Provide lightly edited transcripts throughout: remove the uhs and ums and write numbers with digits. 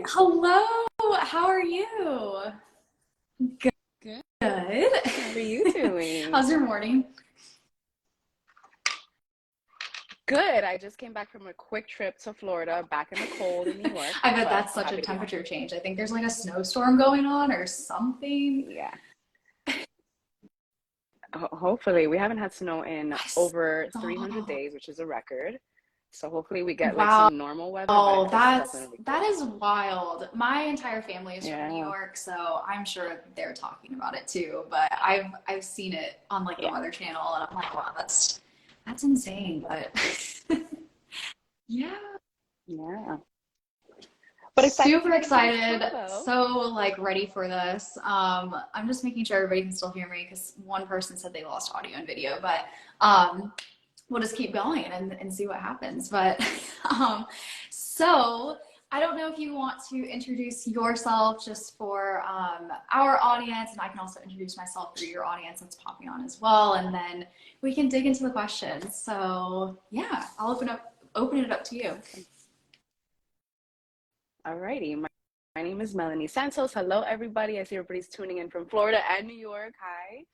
Hello, how are you? Good. Good. Good. How are you doing? How's your morning? Good. I just came back from a quick trip to Florida, back in the cold in New York, I bet but that's I'm such a happy to be home. temperature change. I think there's like a snowstorm going on or something. Yeah. Hopefully, we haven't had snow in I over 300 saw. days, which is a record. So hopefully we get like Wow, some normal weather, but it's definitely that cold. is wild. My entire family is from New Yeah. York, so I'm sure they're talking about it too. But I've seen it on like the Yeah. Weather Channel, and I'm like, wow, that's insane. But yeah. Yeah. But excited to Super get into this excited, convo. so like ready for this. I'm just making sure everybody can still hear me because one person said they lost audio and video, but um, we'll just keep going and see what happens. But um, so I don't know if you want to introduce yourself just for our audience, and I can also introduce myself for your audience that's popping on as well, and then we can dig into the questions. So yeah, I'll open it up to you. Awesome. Alrighty. My name is Melanie Santos. Hello, everybody. I see everybody's tuning in from Florida and New York. Hi.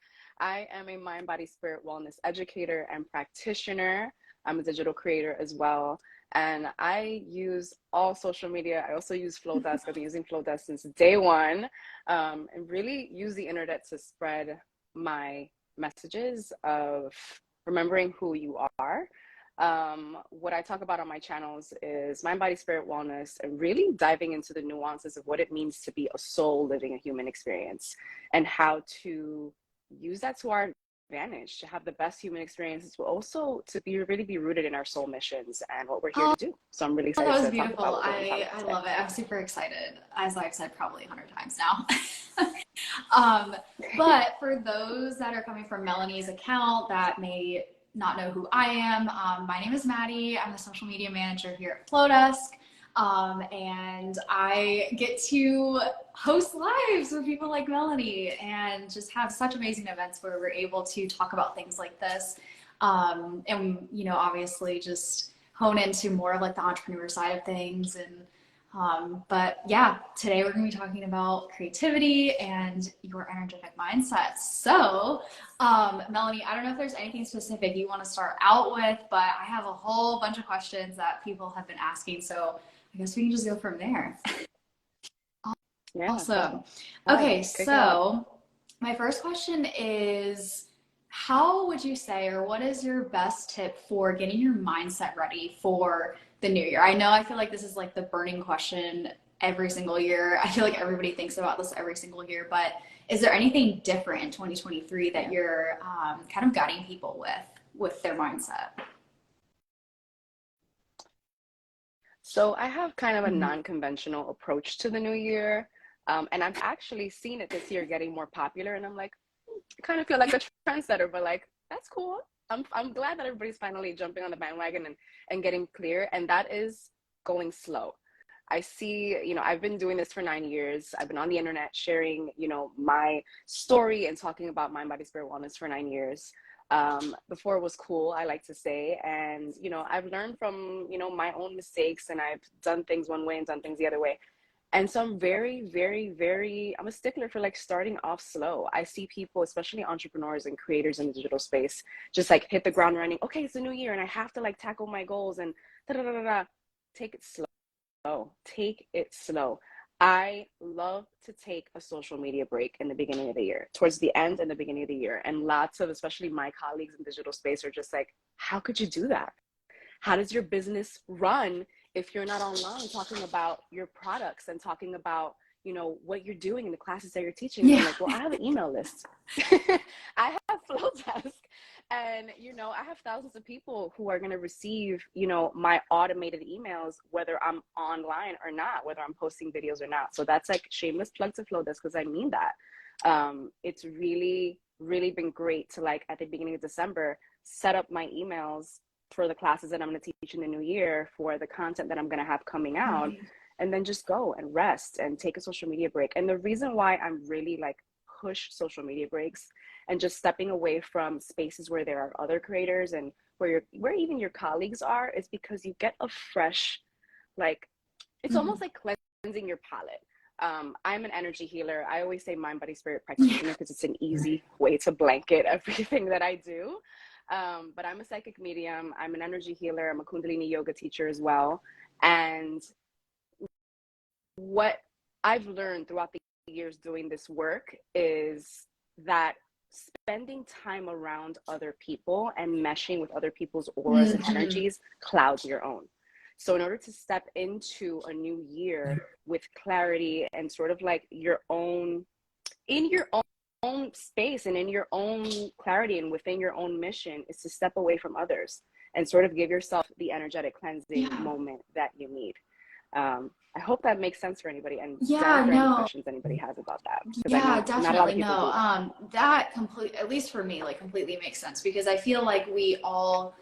I am a mind, body, spirit wellness educator and practitioner. I'm a digital creator as well. And I use all social media. I also use Flowdesk. I've been using Flowdesk since day one, and really use the internet to spread my messages of remembering who you are. What I talk about on my channels is mind, body, spirit, wellness, and really diving into the nuances of what it means to be a soul living a human experience and how to use that to our advantage to have the best human experiences, but also to be really be rooted in our soul missions and what we're here to do. So I'm really Oh, that excited was to talk about beautiful. what we're going to talk I about today. love it. I'm super excited, as I've said probably 100 times now. um, but for those that are coming from Melanie's account that may not know who I am, my name is Maddie. I'm the social media manager here at Flowdesk. And I get to host lives with people like Melanie and just have such amazing events where we're able to talk about things like this. And, you know, obviously just hone into more of like the entrepreneur side of things. And but yeah, today we're going to be talking about creativity and your energetic mindset. So Melanie, I don't know if there's anything specific you want to start out with, but I have a whole bunch of questions that people have been asking, so I guess we can just go from there. Yeah, go Awesome. ahead, Okay, kick it off. so my first question is, how would you say, or what is your best tip for getting your mindset ready for the new year? I know I feel like this is like the burning question every single year. I feel like everybody thinks about this every single year, but is there anything different in 2023 that Yeah. you're kind of guiding people with their mindset? So I have kind of a Mhm. non-conventional approach to the new year. And I've actually seen it this year getting more popular. And I'm like, kind of feel like a trendsetter, but like that's cool. I'm glad that everybody's finally jumping on the bandwagon and getting clear. And that is going slow. I see, I've been doing this for 9 years. I've been on the internet sharing, my story and talking about mind, body, spirit, wellness for 9 years. Before it was cool, I like to say. And, I've learned from, my own mistakes, and I've done things one way and done things the other way. And so I'm very, very, very, I'm a stickler for like starting off slow. I see people, especially entrepreneurs and creators in the digital space, just like hit the ground running. Okay, it's a new year and I have to like tackle my goals and da da da da da. Take it slow. Take it slow. I love to take a social media break in the beginning of the year, towards the end and the beginning of the year. And lots of, especially my colleagues in digital space, are just like, how could you do that? How does your business run if you're not online talking about your products and talking about, what you're doing in the classes that you're teaching? And I'm Yeah. like, well, I have an email list. I have Flowdesk, and I have thousands of people who are going to receive, my automated emails, whether I'm online or not, whether I'm posting videos or not. So that's like shameless plug to Flowdesk, because I mean that. It's really, really been great to, like, at the beginning of December, set up my emails for the classes that I'm going to teach in the new year, for the content that I'm going to have coming out, Right. and then just go and rest and take a social media break. And the reason why I'm really like push social media breaks and just stepping away from spaces where there are other creators and where even your colleagues are, is because you get a fresh, like, it's almost Mhm. like cleansing cleansing your palette. I'm an energy healer. I always say mind, body, spirit practitioner because it's an easy way to blanket everything that I do. But I'm a psychic medium. I'm an energy healer. I'm a Kundalini yoga teacher as well. And what I've learned throughout the years doing this work is that spending time around other people and meshing with other people's auras and energies clouds your own. So in order to step into a new year with clarity and sort of like your own, in your own space and in your own clarity and within your own mission, is to step away from others and sort of give yourself the energetic cleansing moment that you need. I hope that makes sense for anybody, and to answer any questions anybody has about that, because I know definitely. not a lot of people do that. That at least for me, like completely makes sense, because I feel like we all,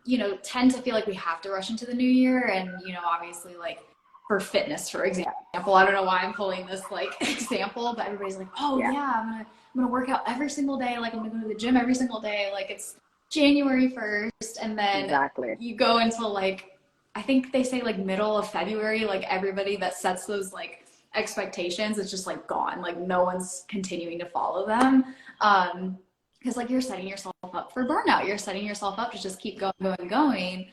you know, tend to feel like we have to rush into the new year. And, you know, obviously, like for fitness, for example, I don't know why I'm pulling this like example, but everybody's like, oh yeah, I'm gonna work out every single day. Like I'm gonna go to the gym every single day. Like it's January 1st. And then you go until like, I think they say like middle of February, like everybody that sets those like expectations, it's just like gone. Like no one's continuing to follow them. Because like you're setting yourself up for burnout. You're setting yourself up to just keep going.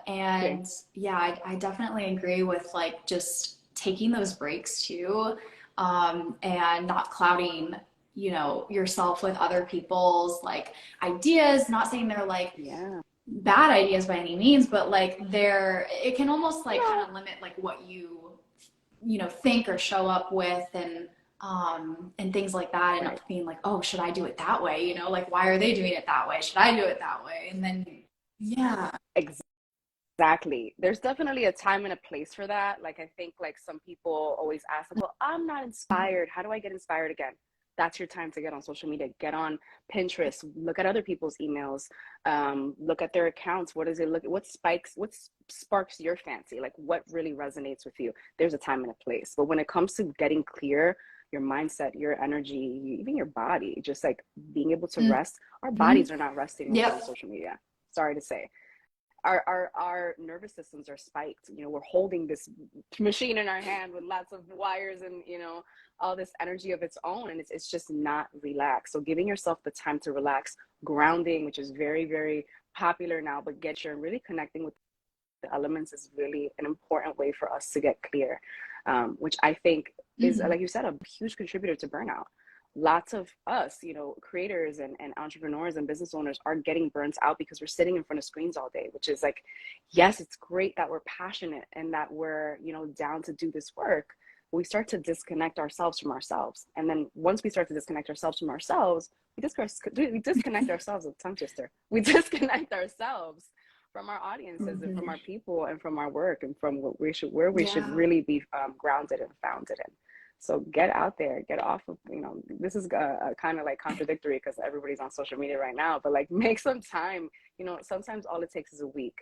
And yeah, I definitely agree with like just taking those breaks too, and not clouding, you know, yourself with other people's like ideas. Not saying they're like bad ideas by any means, but like it can almost like kind of limit like what you know, think or show up with, and things like that, and being like, oh, should I do it that way? You know, like why are they doing it that way? Should I do it that way? And then exactly. There's definitely a time and a place for that. Like I think like some people always ask, like, well, I'm not inspired. How do I get inspired again? That's your time to get on social media, get on Pinterest, look at other people's emails, look at their accounts. What does it look, what sparks your fancy? Like what really resonates with you? There's a time and a place. But when it comes to getting clear, your mindset, your energy, even your body, just like being able to rest, our bodies are not resting when we're on social media. Sorry to say. Our nervous systems are spiked. You know, we're holding this machine in our hand with lots of wires and, you know, all this energy of its own, and it's just not relaxed. So giving yourself the time to relax, grounding, which is very, very popular now, but and really connecting with the elements is really an important way for us to get clear, which I think is, like you said, a huge contributor to burnout. Lots of us, you know, creators and entrepreneurs and business owners are getting burnt out because we're sitting in front of screens all day, which is like, yes, it's great that we're passionate and that we're, you know, down to do this work. We start to disconnect ourselves from ourselves. And then once we start to disconnect ourselves from ourselves, we disconnect ourselves, a tongue twister. We disconnect ourselves from our audiences and from our people and from our work and from where we should really be grounded and founded in. So get out there, get off of, you know, this is kind of like contradictory because everybody's on social media right now, but like make some time, you know, sometimes all it takes is a week.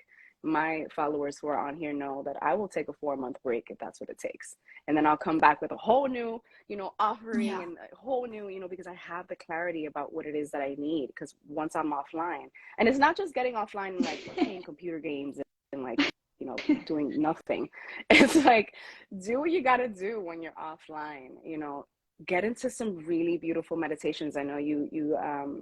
My followers who are on here know that I will take a 4-month break if that's what it takes. And then I'll come back with a whole new, you know, offering and a whole new, you know, because I have the clarity about what it is that I need. Because once I'm offline, and it's not just getting offline and like playing computer games and like, you know, doing nothing. It's like, do what you got to do when you're offline, you know, get into some really beautiful meditations. I know you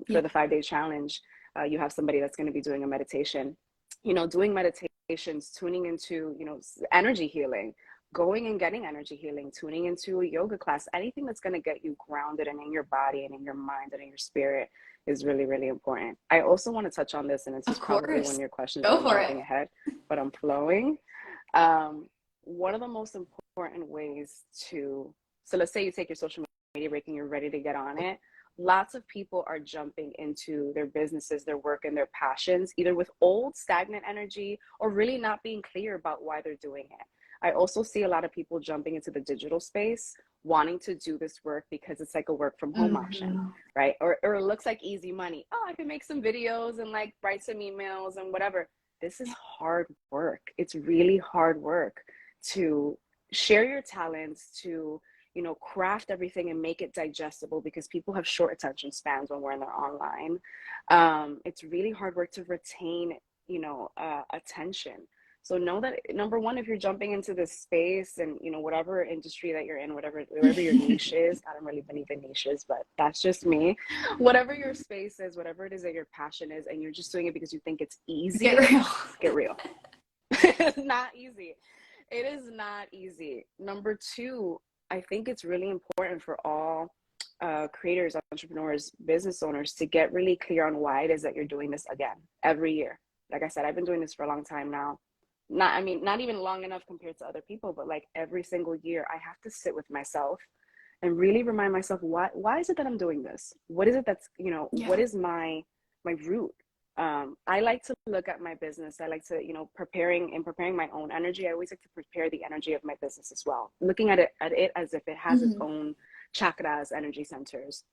for the 5-day challenge, you have somebody that's going to be doing a meditation, you know, doing meditations, tuning into, you know, energy healing, going and getting energy healing, tuning into a yoga class, anything that's going to get you grounded and in your body and in your mind and in your spirit is really, really important. I also want to touch on this, and this is probably one of your questions. I'm jumping ahead, but I'm flowing. One of the most important ways so let's say you take your social media break and you're ready to get on it. Lots of people are jumping into their businesses, their work, and their passions, either with old stagnant energy or really not being clear about why they're doing it. I also see a lot of people jumping into the digital space, wanting to do this work because it's like a work from home option, right? Or it looks like easy money. Oh, I can make some videos and like write some emails and whatever. This is hard work. It's really hard work to share your talents, to, you know, craft everything and make it digestible, because people have short attention spans when they're online. It's really hard work to retain, you know, attention. So know that, number one, if you're jumping into this space and, you know, whatever industry that you're in, wherever your niche is, I don't really believe in niches, but that's just me. Whatever your space is, whatever it is that your passion is, and you're just doing it because you think it's easy, Get real. get real. It's not easy. It is not easy. Number two, I think it's really important for all creators, entrepreneurs, business owners to get really clear on why it is that you're doing this again every year. Like I said, I've been doing this for a long time now. Not even long enough compared to other people, but like every single year I have to sit with myself and really remind myself, why is it that I'm doing this? What is it that's, you know, what is my root? I like to look at my business. I like to, you know, preparing my own energy. I always like to prepare the energy of my business as well. Looking at it as if it has its own chakras, energy centers.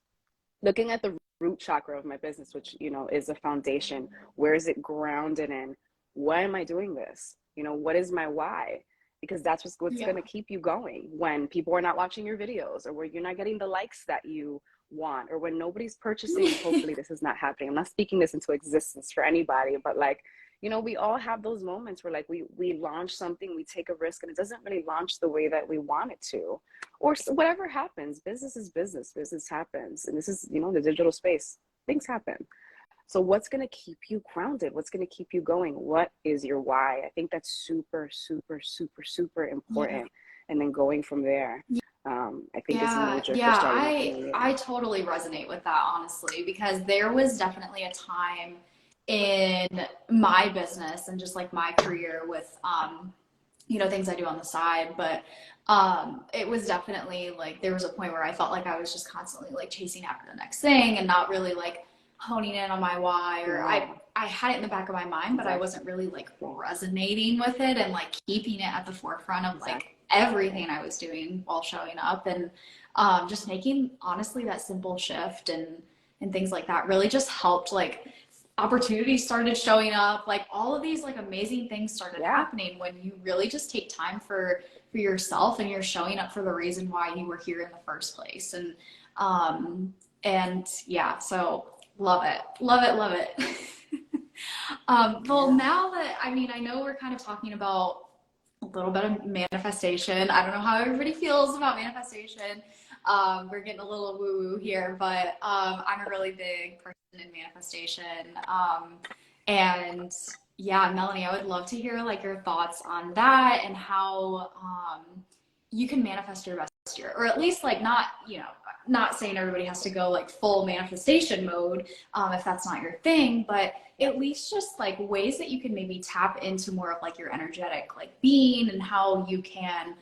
Looking at the root chakra of my business, which, you know, is a foundation. Where is it grounded in? Why am I doing this? You know, what is my why? Because that's what's going to keep you going when people are not watching your videos, or where you're not getting the likes that you want, or when nobody's purchasing. Hopefully this is not happening. I'm not speaking this into existence for anybody, but like, you know, we all have those moments where like we launch something, we take a risk, and it doesn't really launch the way that we want it to, or whatever happens. Business is business. Business happens, and this is, you know, the digital space. Things happen. So what's going to keep you grounded? What's going to keep you going? What is your why? I think that's super, super, super, super important. And then going from there, I think is major for starting. I totally resonate with that, honestly, because there was definitely a time in my business and just like my career with, you know, things I do on the side, but it was definitely like there was a point where I felt like I was just constantly like chasing after the next thing and not really like honing in on my why, or I had it in the back of my mind, but I wasn't really like resonating with it and like keeping it at the forefront of like everything I was doing while showing up. And just making honestly that simple shift and things like that really just helped. Like opportunities started showing up, like all of these like amazing things started happening when you really just take time for yourself and you're showing up for the reason why you were here in the first place. And yeah, so love it. Well, now that, I mean, I know we're kind of talking about a little bit of manifestation. I don't know how everybody feels about manifestation. We're getting a little woo-woo here, but I'm a really big person in manifestation. And yeah, Melanie, I would love to hear like your thoughts on that and how you can manifest your best year, or at least like not, you know, not saying everybody has to go like full manifestation mode if that's not your thing, but at least just like ways that you can maybe tap into more of like your energetic like being, and how you can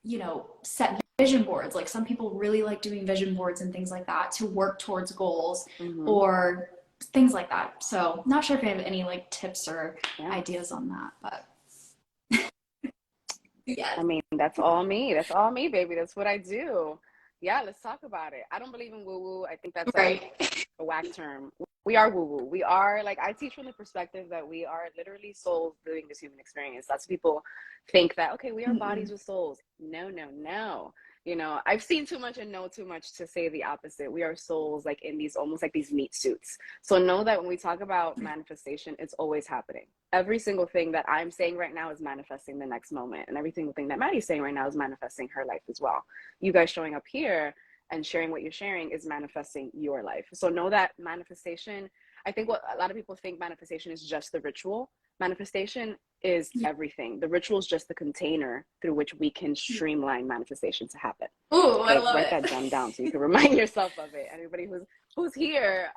you know, set vision boards. Like some people really like doing vision boards and things like that to work towards goals or things like that. So not sure if you have any like tips or ideas on that, but I mean, that's all me, baby. That's what I do. Yeah, let's talk about it. I don't believe in woo-woo. I think that's like a whack term. We are woo-woo. We are, like, I teach from the perspective that we are literally souls living this human experience. Lots of people think that, okay, we are bodies with souls. No, no, no. You know, I've seen too much and know too much to say the opposite. We are souls like in these almost like these meat suits. So know that when we talk about manifestation, it's always happening. Every single thing that I'm saying right now is manifesting the next moment. And every single thing that Maddie's saying right now is manifesting her life as well. You guys showing up here and sharing what you're sharing is manifesting your life. So know that manifestation, I think what a lot of people think manifestation is just the ritual. Manifestation is everything. The ritual is just the container through which we can streamline manifestation to happen. Ooh, I love write it. that gem down so you can remind yourself of it. Everybody who's here,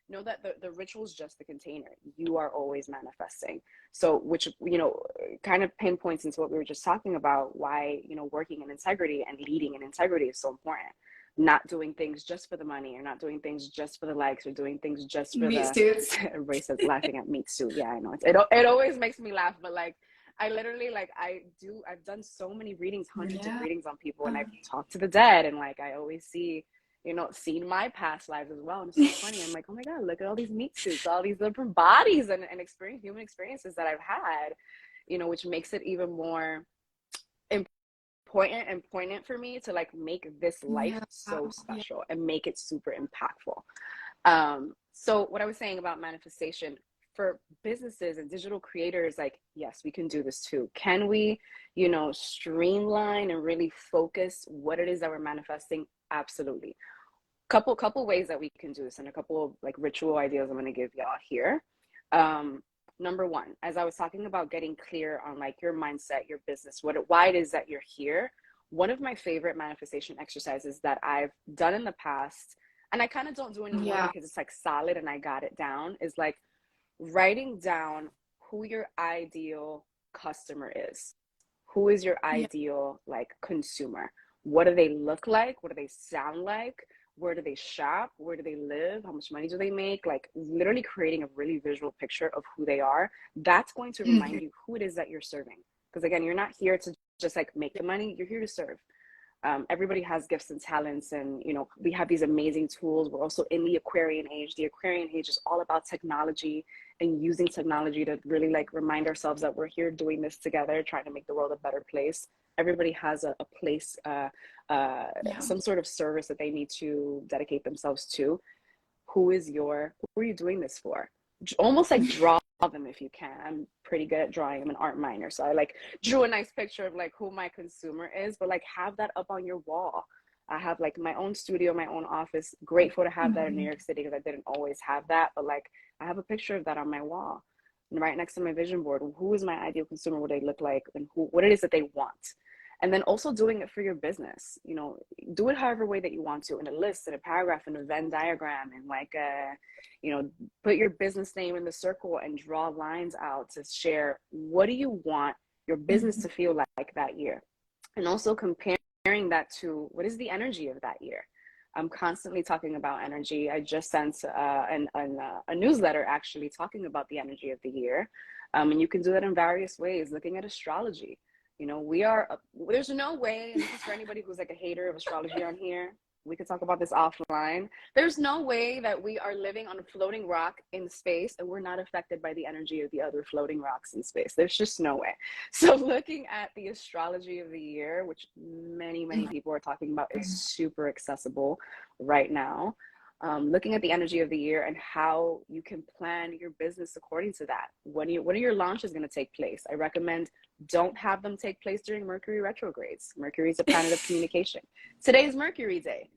know that the ritual is just the container. You are always manifesting. So, which, you know, kind of pinpoints into what we were just talking about, why, you know, working in integrity and leading in integrity is so important. Not doing things just for the money, or not doing things just for the likes, or doing things just for meat suits. Everybody says laughing at meat suit. Yeah, I know. It always makes me laugh, but like, I literally, like, I've done so many readings, hundreds of readings on people, and I've talked to the dead, and like, I always see, you know, seen my past lives as well. And it's so funny. I'm like, oh my God, look at all these meat suits, all these different bodies and human experiences that I've had, you know, which makes it even more important and poignant for me to like make this life so special and make it super impactful. So what I was saying about manifestation, for businesses and digital creators, like, yes, we can do this too. Can we, you know, streamline and really focus what it is that we're manifesting? Absolutely. Couple ways that we can do this, and a couple of like ritual ideas I'm going to give y'all here. Number one, as I was talking about getting clear on like your mindset, your business, why it is that you're here. One of my favorite manifestation exercises that I've done in the past, and I kind of don't do anymore because it's like solid and I got it down, is like writing down who your ideal customer is. Who is your ideal like consumer? What do they look like? What do they sound like? Where do they shop? Where do they live? How much money do they make? Like literally creating a really visual picture of who they are. That's going to remind you who it is that you're serving. Because again, you're not here to just like make the money, you're here to serve. Everybody has gifts and talents, and you know, we have these amazing tools. We're also in the Aquarian age. The Aquarian age is all about technology and using technology to really like remind ourselves that we're here doing this together, trying to make the world a better place. Everybody has a place, some sort of service that they need to dedicate themselves to. Who are you doing this for? Almost like draw them if you can. I'm pretty good at drawing. I'm an art minor, so I like drew a nice picture of like who my consumer is, but like have that up on your wall. I have like my own studio, my own office. Grateful to have that in New York City because I didn't always have that, but like I have a picture of that on my wall and right next to my vision board. Who is my ideal consumer? What they look like, and what it is that they want. And then also doing it for your business, you know, do it however way that you want to, in a list, in a paragraph, in a Venn diagram, and like, you know, put your business name in the circle and draw lines out to share what do you want your business to feel like that year. And also comparing that to what is the energy of that year. I'm constantly talking about energy. I just sent a newsletter actually talking about the energy of the year. And you can do that in various ways, looking at astrology. You know, there's no way, and this is for anybody who's like a hater of astrology on here, we could talk about this offline. There's no way that we are living on a floating rock in space and we're not affected by the energy of the other floating rocks in space. There's just no way. So looking at the astrology of the year, which many people are talking about, is super accessible right now. Looking at the energy of the year and how you can plan your business according to that. When are your launches going to take place? I recommend don't have them take place during Mercury retrogrades. Mercury is a planet of communication. Today is Mercury Day.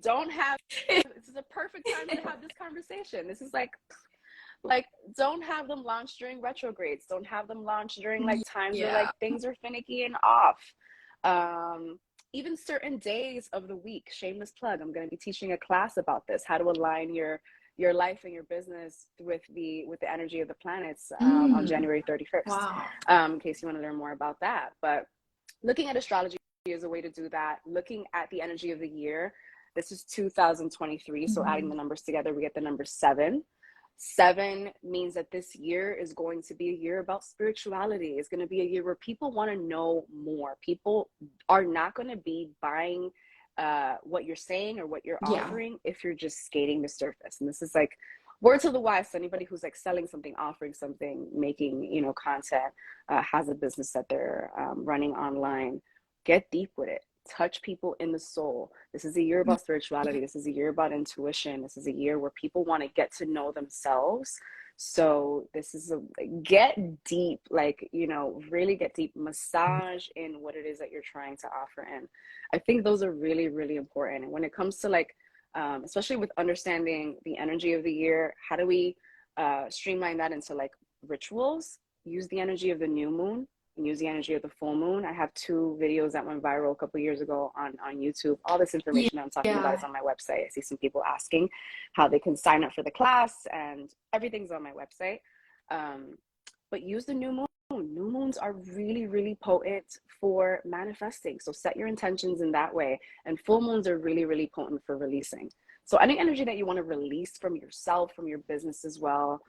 This is a perfect time to have this conversation. This is like don't have them launch during retrogrades. Don't have them launch during like times where like things are finicky and off. Even certain days of the week, shameless plug, I'm going to be teaching a class about this, how to align your life and your business with the energy of the planets on January 31st. Wow. In case you want to learn more about that. But looking at astrology is a way to do that. Looking at the energy of the year. This is 2023. So adding the numbers together, we get the number 7. 7 means that this year is going to be a year about spirituality. It's going to be a year where people want to know more. People are not going to be buying what you're saying or what you're offering if you're just skating the surface. And this is like words of the wise to anybody who's like selling something, offering something, making, you know, content, has a business that they're running online. Get deep with it. Touch people in the soul. This is a year about spirituality. This is a year about intuition. This is a year where people want to get to know themselves. So this is get deep, like, you know, really get deep, massage in what it is that you're trying to offer. And I think those are really, really important. And when it comes to like, especially with understanding the energy of the year, how do we streamline that into like rituals? Use the energy of the new moon. Use the energy of the full moon. I have 2 videos that went viral a couple years ago on YouTube. All this information I'm talking about is on my website. I see some people asking how they can sign up for the class, and everything's on my website. But use the new moon. New moons are really, really potent for manifesting. So set your intentions in that way. And full moons are really, really potent for releasing. So any energy that you want to release from yourself, from your business as well,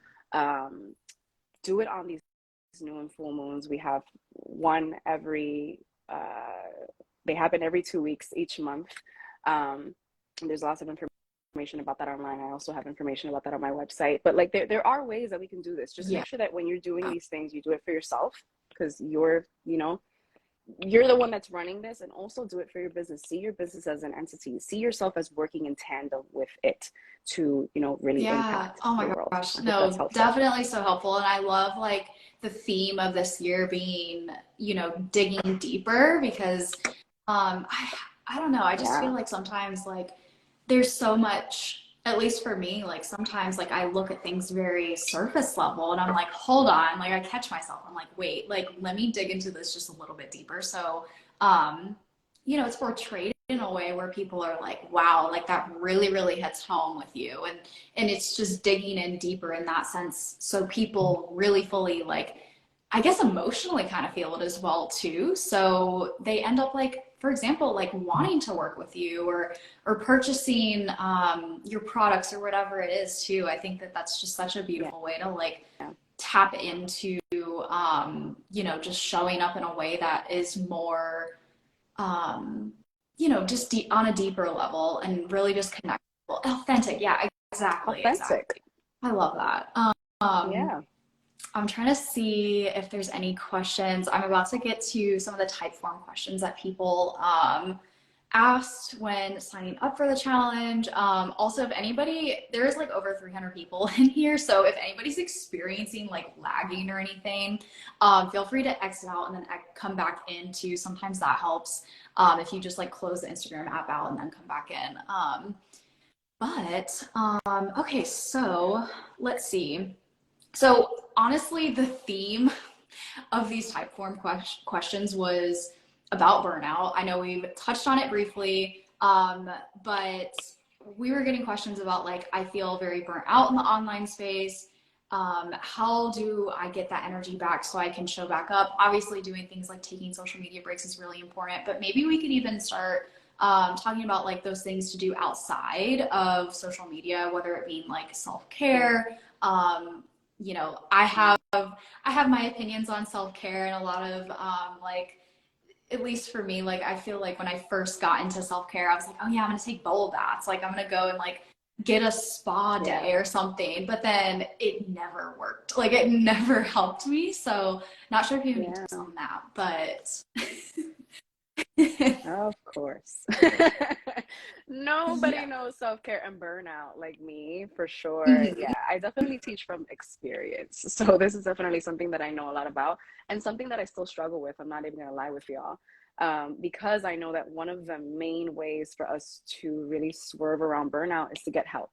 do it on these new and full moons. We have one they happen every 2 weeks each month. And there's lots of information about that online. I also have information about that on my website. But like there are ways that we can do this. Just make sure that when you're doing these things, you do it for yourself, because you're, you know, you're the one that's running this, and also do it for your business. See your business as an entity. See yourself as working in tandem with it to, you know, really Yeah. impact Oh the my world. gosh. I hope that's No, helpful. definitely so helpful. And I love like the theme of this year being, you know, digging deeper because I don't know. I just feel Yeah. like sometimes like there's so much, at least for me, like sometimes like I look at things very surface level and I'm like, hold on, like I catch myself. I'm like, wait, like let me dig into this just a little bit deeper. So, um, you know, it's portrayed in a way where people are like, wow, like that really, really hits home with you. And it's just digging in deeper in that sense. So people really fully like, I guess emotionally kind of feel it as well too. So they end up like, for example, like wanting to work with you or purchasing your products or whatever it is too. I think that that's just such a Yeah. beautiful way to like tap into you know, just showing up in a way that is more um, you know, just on a deeper level and really just connect, authentic. Yeah, exactly, Authentic. exactly. I love that. Um, Yeah. I'm trying to see if there's any questions. I'm about to get to some of the type form questions that people asked when signing up for the challenge. Also, if anybody, there's like over 300 people in here. So if anybody's experiencing like lagging or anything, feel free to exit out and then come back in too. Sometimes that helps if you just like close the Instagram app out and then come back in. Okay, so let's see. So honestly, the theme of these type form questions was about burnout. I know we've touched on it briefly, but we were getting questions about like, I feel very burnt out in the online space. How do I get that energy back so I can show back up? Obviously, doing things like taking social media breaks is really important, but maybe we could even start talking about like those things to do outside of social media, whether it being like self-care. You know, I have my opinions on self-care and a lot of like at least for me, like I feel like when I first got into self-care, I was like, oh yeah, I'm gonna take bubble baths. Like I'm gonna go and like get a spa Yeah. day or something. But then it never worked. Like it never helped me. So not sure if you have any Yeah. tips on that, but Of course. Nobody yeah. knows self-care and burnout like me, for sure. Mhm. Yeah, I definitely teach from experience. So this is definitely something that I know a lot about and something that I still struggle with. I'm not even gonna lie with y'all. Because I know that one of the main ways for us to really swerve around burnout is to get help.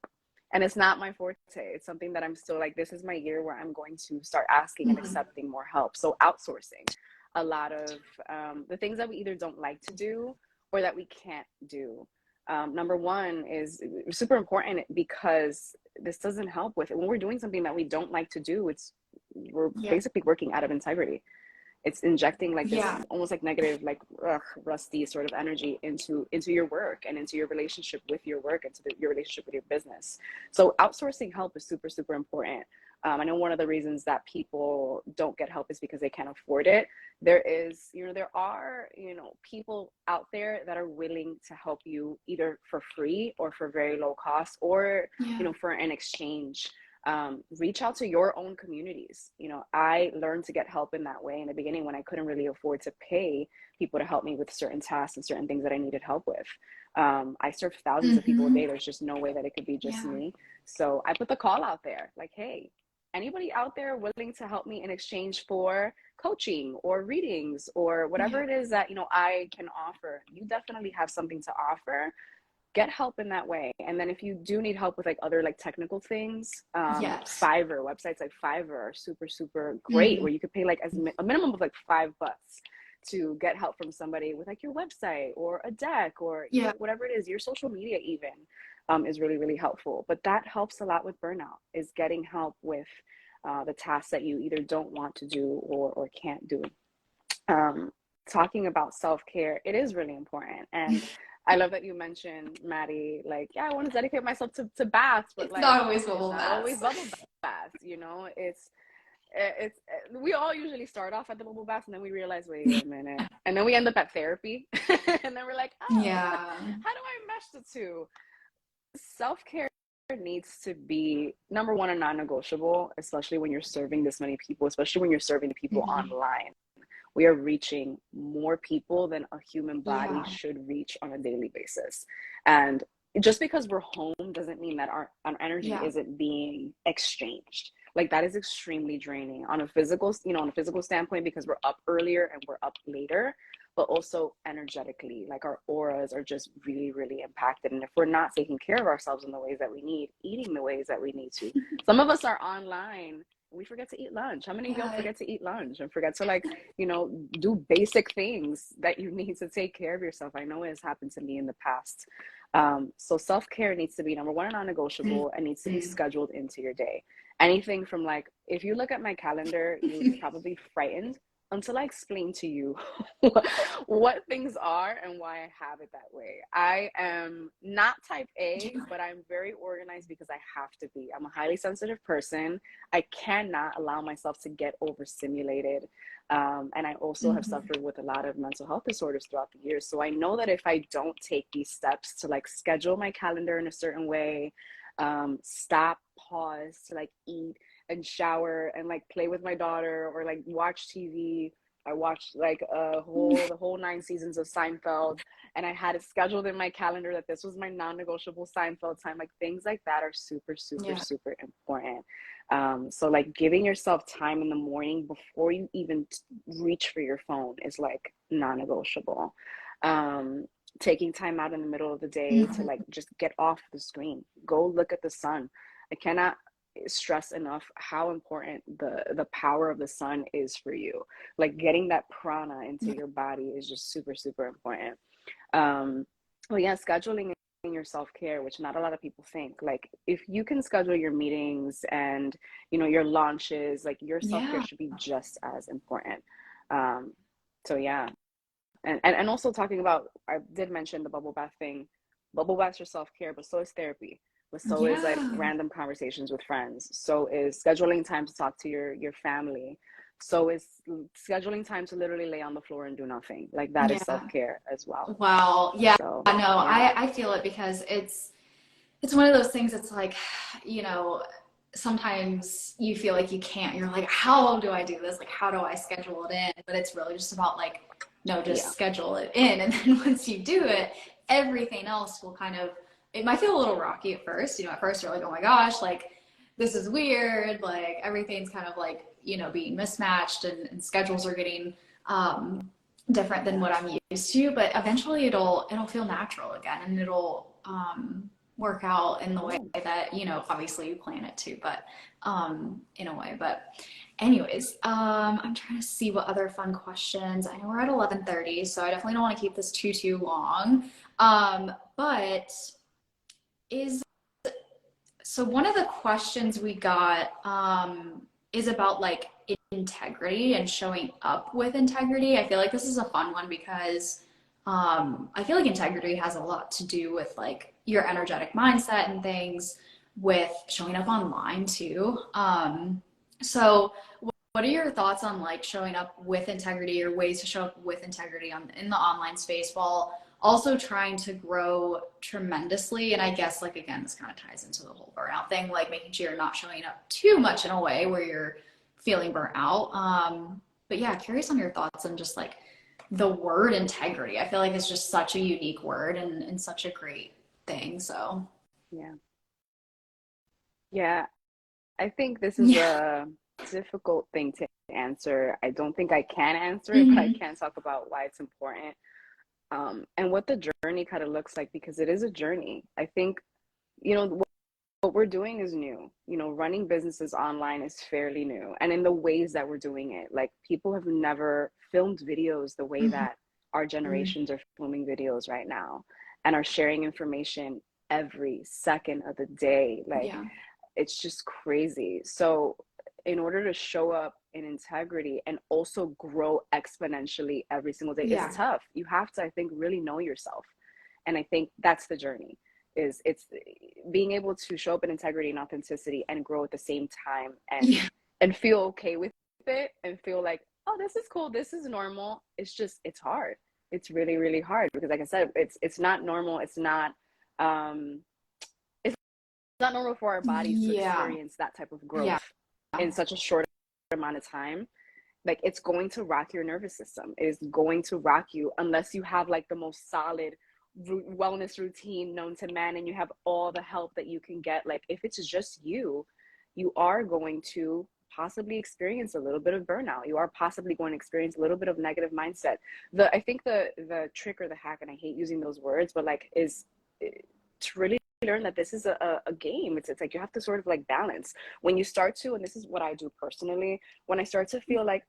And it's not my forte. It's something that I'm still like, this is my year where I'm going to start asking and Mhm. accepting more help. So outsourcing a lot of the things that we either don't like to do or that we can't do. Number one is super important because this doesn't help with it. When we're doing something that we don't like to do, we're Yeah. basically working out of integrity. It's injecting like this Yeah. almost like negative, like rusty sort of energy into your work and into your relationship with your work and to your relationship with your business. So outsourcing help is super, super important. I know one of the reasons that people don't get help is because they can't afford it. There are, people out there that are willing to help you either for free or for very low cost or, Yeah. for an exchange. Reach out to your own communities. I learned to get help in that way in the beginning when I couldn't really afford to pay people to help me with certain tasks and certain things that I needed help with. I served thousands of people a Mhm. day. There's just no way that it could be just Yeah. me. So I put the call out there like, hey, anybody out there willing to help me in exchange for coaching or readings or whatever Yeah. it is that, I can offer, you definitely have something to offer. Get help in that way. And then if you do need help with like other like technical things, Yes. Fiverr, websites like Fiverr are super, super great, Mhm. where you could pay like a minimum of like $5 to get help from somebody with like your website or a deck or Yeah. whatever it is, your social media even, is really, really helpful. But that helps a lot with burnout, is getting help with the tasks that you either don't want to do or can't do. um, Talking about self-care, it is really important. And I love that you mentioned, Maddie, like, yeah, I want to dedicate myself to baths, but It's like, not always it's bubble not always baths. bubble baths, it's we all usually start off at the bubble baths and then we realize, wait a minute. And then we end up at therapy. And then we're like, oh, Yeah. how do I mesh the two? Self-care needs to be number one and non-negotiable, especially when you're serving this many people, especially when you're serving the people Mhm. online, we are reaching more people than a human body Yeah. should reach on a daily basis. And just because we're home doesn't mean that our energy Yeah. isn't being exchanged. Like that is extremely draining on a physical, on a physical standpoint, because we're up earlier and we're up later, but also energetically, like our auras are just really, really impacted. And if we're not taking care of ourselves in the ways that we need, eating the ways that we need to, some of us are online, we forget to eat lunch. How many of y'all Yeah. forget to eat lunch and forget to, like, do basic things that you need to take care of yourself? I know it has happened to me in the past. So self-care needs to be number one and non-negotiable, and needs to be scheduled into your day. Anything from, like, if you look at my calendar, you'll be probably frightened until I explain to you what things are and why I have it that way. I am not type A, but I'm very organized because I have to be. I'm a highly sensitive person. I cannot allow myself to get overstimulated. And I also have suffered with a lot of mental health disorders throughout the years. So I know that if I don't take these steps to, like, schedule my calendar in a certain way, stop, pause to, like, eat and shower and, like, play with my daughter or, like, watch TV. I watched, like, the whole 9 seasons of Seinfeld, and I had it scheduled in my calendar that this was my non-negotiable Seinfeld time. Like, things like that are super, super, Yeah. super important. So, like, giving yourself time in the morning before you even reach for your phone is, like, non-negotiable. Taking time out in the middle of the day to, like, just get off the screen, go look at the sun. I cannot stress enough how important the power of the sun is for you. Like, getting that prana into your body is just super, super important. Well, yeah, scheduling your self-care, which not a lot of people think. Like, if you can schedule your meetings and, your launches, like, your self-care Yeah. should be just as important. So yeah. And also, talking about, I did mention the bubble bath thing. Bubble baths are self-care, but so is therapy. But so is, like, Yeah. random conversations with friends. So is scheduling time to talk to your family. So is scheduling time to literally lay on the floor and do nothing. Like, that is Yeah. self-care as well. Wow. Yeah. So No, yeah. I feel it because it's one of those things. It's like, you know, sometimes you feel like you can't. You're like, how do I do this? Like, how do I schedule it in? But it's really just about, like, no, Yeah. just schedule it in. And then once you do it, everything else will kind of, it might feel a little rocky at first. At first you're like, oh my gosh, like, this is weird. Like, everything's kind of like, being mismatched, and schedules are getting, different than what I'm used to, but eventually it'll feel natural again, and it'll work out in the way that, obviously you plan it to, but in a way. But anyways, I'm trying to see what other fun questions. I know we're at 11:30, so I definitely don't want to keep this too long. But is so one of the questions we got is about, like, integrity and showing up with integrity. I feel like this is a fun one because I feel like integrity has a lot to do with, like, your energetic mindset and things, with showing up online too. So what are your thoughts on, like, showing up with integrity, or ways to show up with integrity in the online space, while also trying to grow tremendously? And I guess, like, again, this kind of ties into the whole burnout thing, like making sure you're not showing up too much in a way where you're feeling burnt out. But yeah, curious on your thoughts on just, like, the word integrity. I feel like it's just such a unique word, and such a great thing. So Yeah. Yeah. I think this is yeah. a difficult thing to answer. I don't think I can answer it, but I Mm-hmm. can talk about why it's important. And what the journey kind of looks like, because it is a journey. I think, what we're doing is new. Running businesses online is fairly new. And in the ways that we're doing it, like, people have never filmed videos the way Mm-hmm. that our generations are filming videos right now, and are sharing information every second of the day. Like, Yeah. it's just crazy. So in order to show up in integrity and also grow exponentially every single day, it's Yeah. tough. You have to, I think, really know yourself. And I think that's the journey, is it's being able to show up in integrity and authenticity and grow at the same time, and Yeah. feel okay with it, and feel like, oh, this is cool, this is normal. It's hard. It's really, really hard, because, like I said, it's not normal. Um it's not normal for our bodies to Yeah. experience that type of Yeah. growth in such a short amount of time. Like, it's going to rock your nervous system. It is going to rock you unless you have like the most solid wellness routine known to man and you have all the help that you can get. Like, if it's just you, you are going to possibly experience a little bit of burnout. You are possibly going to experience a little bit of negative mindset. I think the trick or the hack, and I hate using those words, but like, is to really learn that this is a game. It's like you have to sort of like balance when you start to, and this is what I do personally, when I start to feel like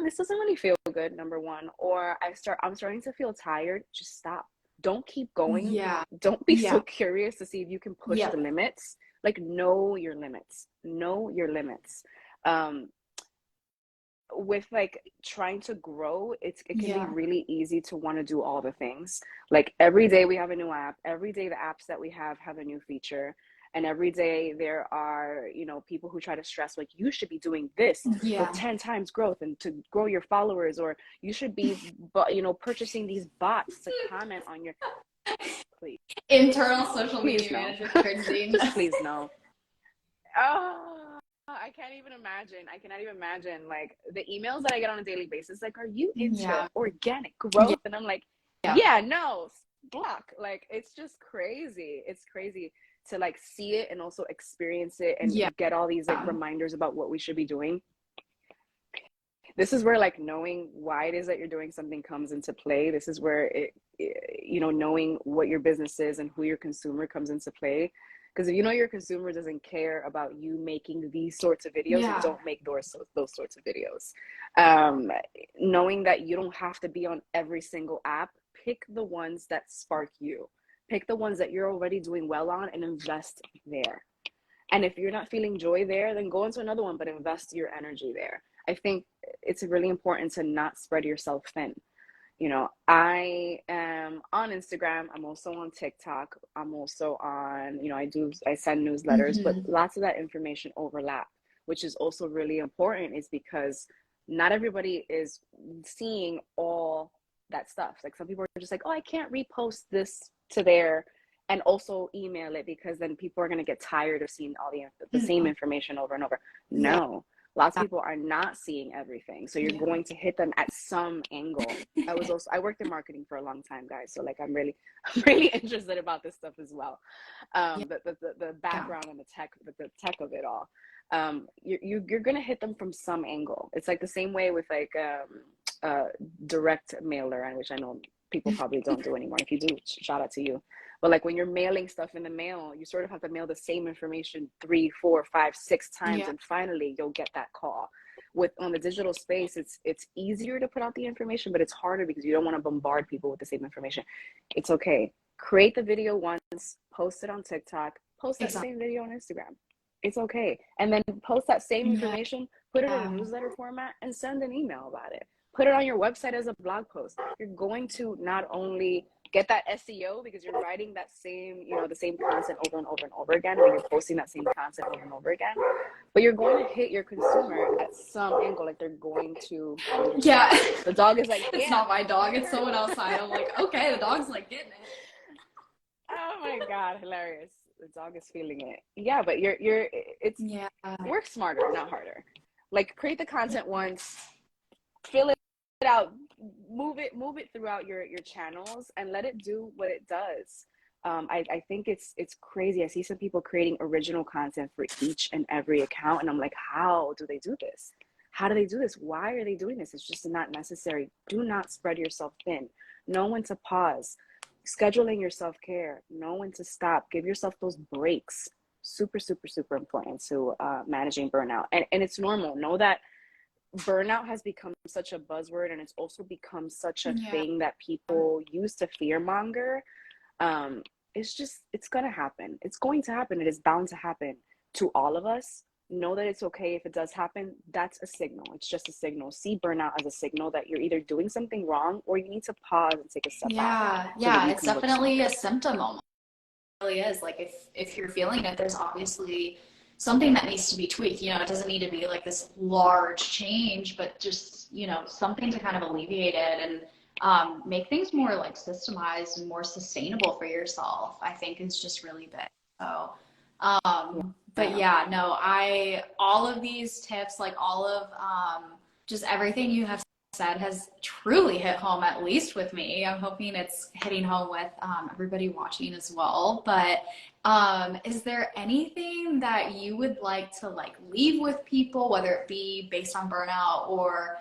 this doesn't really feel good, number one, or I'm starting to feel tired, just stop. Don't keep going. Yeah. Don't be so Yeah. curious to see if you can push Yeah. the limits. Like, know your limits. Know your limits. With like trying to grow, it can be really easy to want to do all the things. Like, every day we have a new app. Every day the apps that we have a new feature. And every day there are, you know, people who try to stress, like, you should be doing this for 10 times growth and to grow your followers, or you should be, you know, purchasing these bots to comment on your, please. Internal social Please media no. manager cringing. Just please no. Oh, I can't even imagine. I cannot even imagine, like, the emails that I get on a daily basis. Like, are you into organic growth? And I'm like, yeah, no, block. Like, it's just crazy. It's crazy to like see it and also experience it and get all these like reminders about what we should be doing. This is where like knowing why it is that you're doing something comes into play. This is where you know, knowing what your business is and who your consumer comes into play. Because if you know your consumer doesn't care about you making these sorts of videos, you don't make those sorts of videos. Knowing that you don't have to be on every single app, pick the ones that spark you. Pick the ones that you're already doing well on and invest there. And if you're not feeling joy there, then go into another one, but invest your energy there. I think it's really important to not spread yourself thin. You know, I am on Instagram. I'm also on TikTok. I'm also on, you know, I send newsletters, but lots of that information overlap, which is also really important, is because not everybody is seeing all that stuff. Like, some people are just like, oh, I can't repost this to there and also email it, because then people are going to get tired of seeing all the same information over and over. No. Lots of people are not seeing everything. So you're going to hit them at some angle. I worked in marketing for a long time, guys. So like, I'm really interested about this stuff as well. The background and the tech of it all. You're going to hit them from some angle. It's like the same way with like direct mailer, which I know people probably don't do anymore. If you do, shout out to you. But like, when you're mailing stuff in the mail, you sort of have to mail the same information 3, 4, 5, 6 times, and finally you'll get that call. On the digital space, it's easier to put out the information, but it's harder because you don't want to bombard people with the same information. It's okay. Create the video once, post it on TikTok, post that same video on Instagram. It's okay. And then post that same information, put it in a newsletter format, and send an email about it. Put it on your website as a blog post. You're going to not only get that SEO because you're writing that same, you know, the same content over and over and over again, or you're posting that same content over and over again, but you're going to hit your consumer at some angle. Like, they're going to the dog is like, it's not my dog, it's someone outside. I'm like, okay, the dog's like getting it. Oh my God, hilarious. The dog is feeling it. Yeah, but work smarter, not harder. Like, create the content once, fill it out, move it throughout your channels, and let it do what it does. I think it's crazy. I see some people creating original content for each and every account, and I'm like, how do they do this? How do they do this? Why are they doing this? It's just not necessary. Do not spread yourself thin. Know when to pause. Scheduling your self-care. Know when to stop. Give yourself those breaks. Super, super, super important to managing burnout. And it's normal. Know that burnout has become such a buzzword, and it's also become such a thing that people use to fearmonger. It's gonna happen. It's going to happen. It is bound to happen to all of us. Know that it's okay if it does happen. That's a signal. It's just a signal. See burnout as a signal that you're either doing something wrong or you need to pause and take a step back. It's definitely a symptom. Almost. It really is. Like, if you're feeling it, there's obviously something that needs to be tweaked. You know, it doesn't need to be like this large change, but just, you know, something to kind of alleviate it and make things more like systemized and more sustainable for yourself, I think is just really big. So, but yeah, no, all of these tips, like all of just everything you have said has truly hit home, at least with me. I'm hoping it's hitting home with everybody watching as well. But is there anything that you would like to like leave with people, whether it be based on burnout or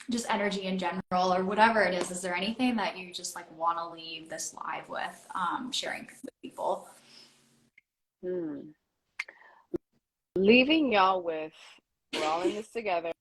just energy in general or whatever it is? Is there anything that you just like want to leave this live with, sharing with people? Hmm. Leaving y'all with, we're all in this together.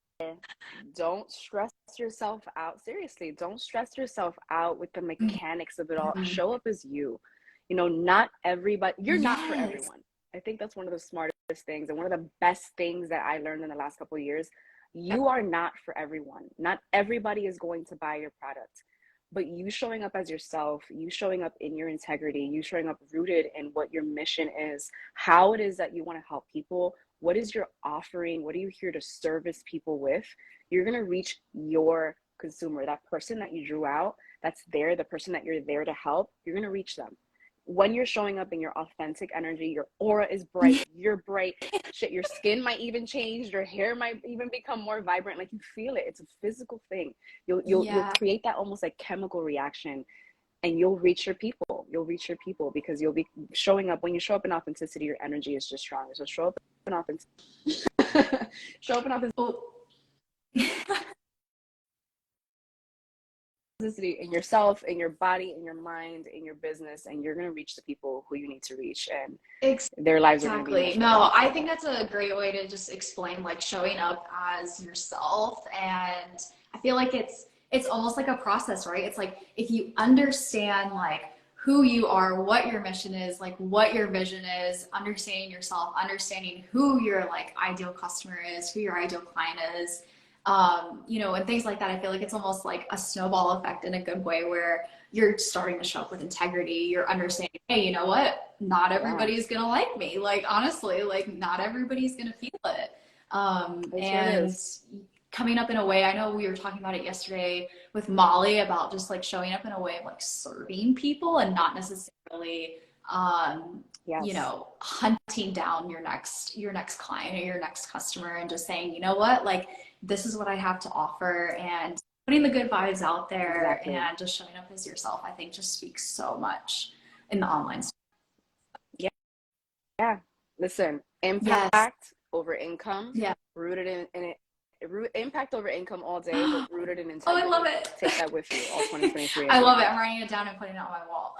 Don't stress yourself out. Seriously, don't stress yourself out with the mechanics of it all. Mhm. Show up as you. You know, not everybody, you're not for Yes. everyone. I think that's one of the smartest things and one of the best things that I learned in the last couple of years. You are not for everyone. Not everybody is going to buy your product. But you showing up as yourself, you showing up in your integrity, you showing up rooted in what your mission is, how it is that you want to help people, what is your offering, what are you here to service people with, you're going to reach your consumer, that person that you drew out, that's there, the person that you're there to help, you're going to reach them. When you're showing up in your authentic energy, your aura is bright, you're bright, shit, your skin might even change, your hair might even become more vibrant, like you feel it, it's a physical thing. You'll Yeah. create that almost like chemical reaction, and you'll reach your people. You'll reach your people because you'll be showing up. When you show up in authenticity, your energy is just stronger. So show up in authenticity. Show up in Oh. authenticity in yourself, in your body, in your mind, in your business, and you're gonna reach the people who you need to reach, and their lives are gonna be Exactly. much better No, I because of think it. that's a great way to just explain like showing up as yourself. And I feel like it's almost like a process, right? It's like if you understand like who you are, what your mission is, like what your vision is, understanding yourself, understanding who your like ideal customer is, who your ideal client is, you know, and things like that. I feel like it's almost like a snowball effect in a good way where you're starting to show up with integrity. You're understanding, hey, you know what? Not Yeah, everybody's gonna like me. Like honestly, like not everybody's gonna feel it. that's what it And is. coming up in a way, I know we were talking about it yesterday with Molly about just like showing up in a way of like serving people and not necessarily you Yes, know, hunting down your next client or your next customer and just saying, you know what, like this is what I have to offer, and putting the good vibes out there exactly. and just showing up as yourself, I think just speaks so much in the online space. Yeah, yeah. Listen, Yes. impact over income, Yeah. rooted in it. Impact over income all day, but rooted in Oh, I love integrity. it. Take that with you all 2023 and I love it. beyond. I'm writing it down and putting it on my wall.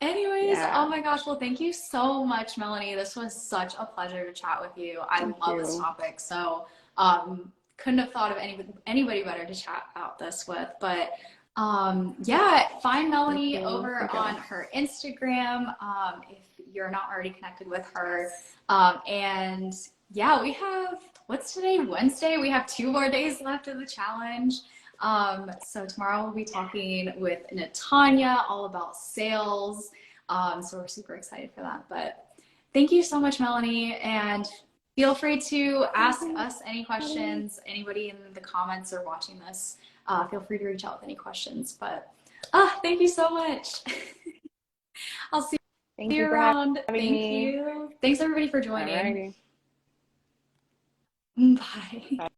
Anyways, Yeah, oh my gosh, well, thank you so much, Melanie. This was such a pleasure to chat with you. I thank love this you. topic. So, couldn't have thought of anybody better to chat about this with. But yeah, find Thank Melanie you. over Thank on you. her Instagram if you're not already connected with her. And yeah, we have, what's today? Wednesday. We have 2 more days left of the challenge. So tomorrow we'll be talking with Natanya all about sales. So we're super excited for that. But thank you so much, Melanie. And feel free to Thank ask you. us any questions. Anybody in the comments or watching this, feel free to reach out with any questions. But thank you so much. I'll see Thank you you for around. having Thank me. you. Thanks everybody for joining. Alrighty. Bye.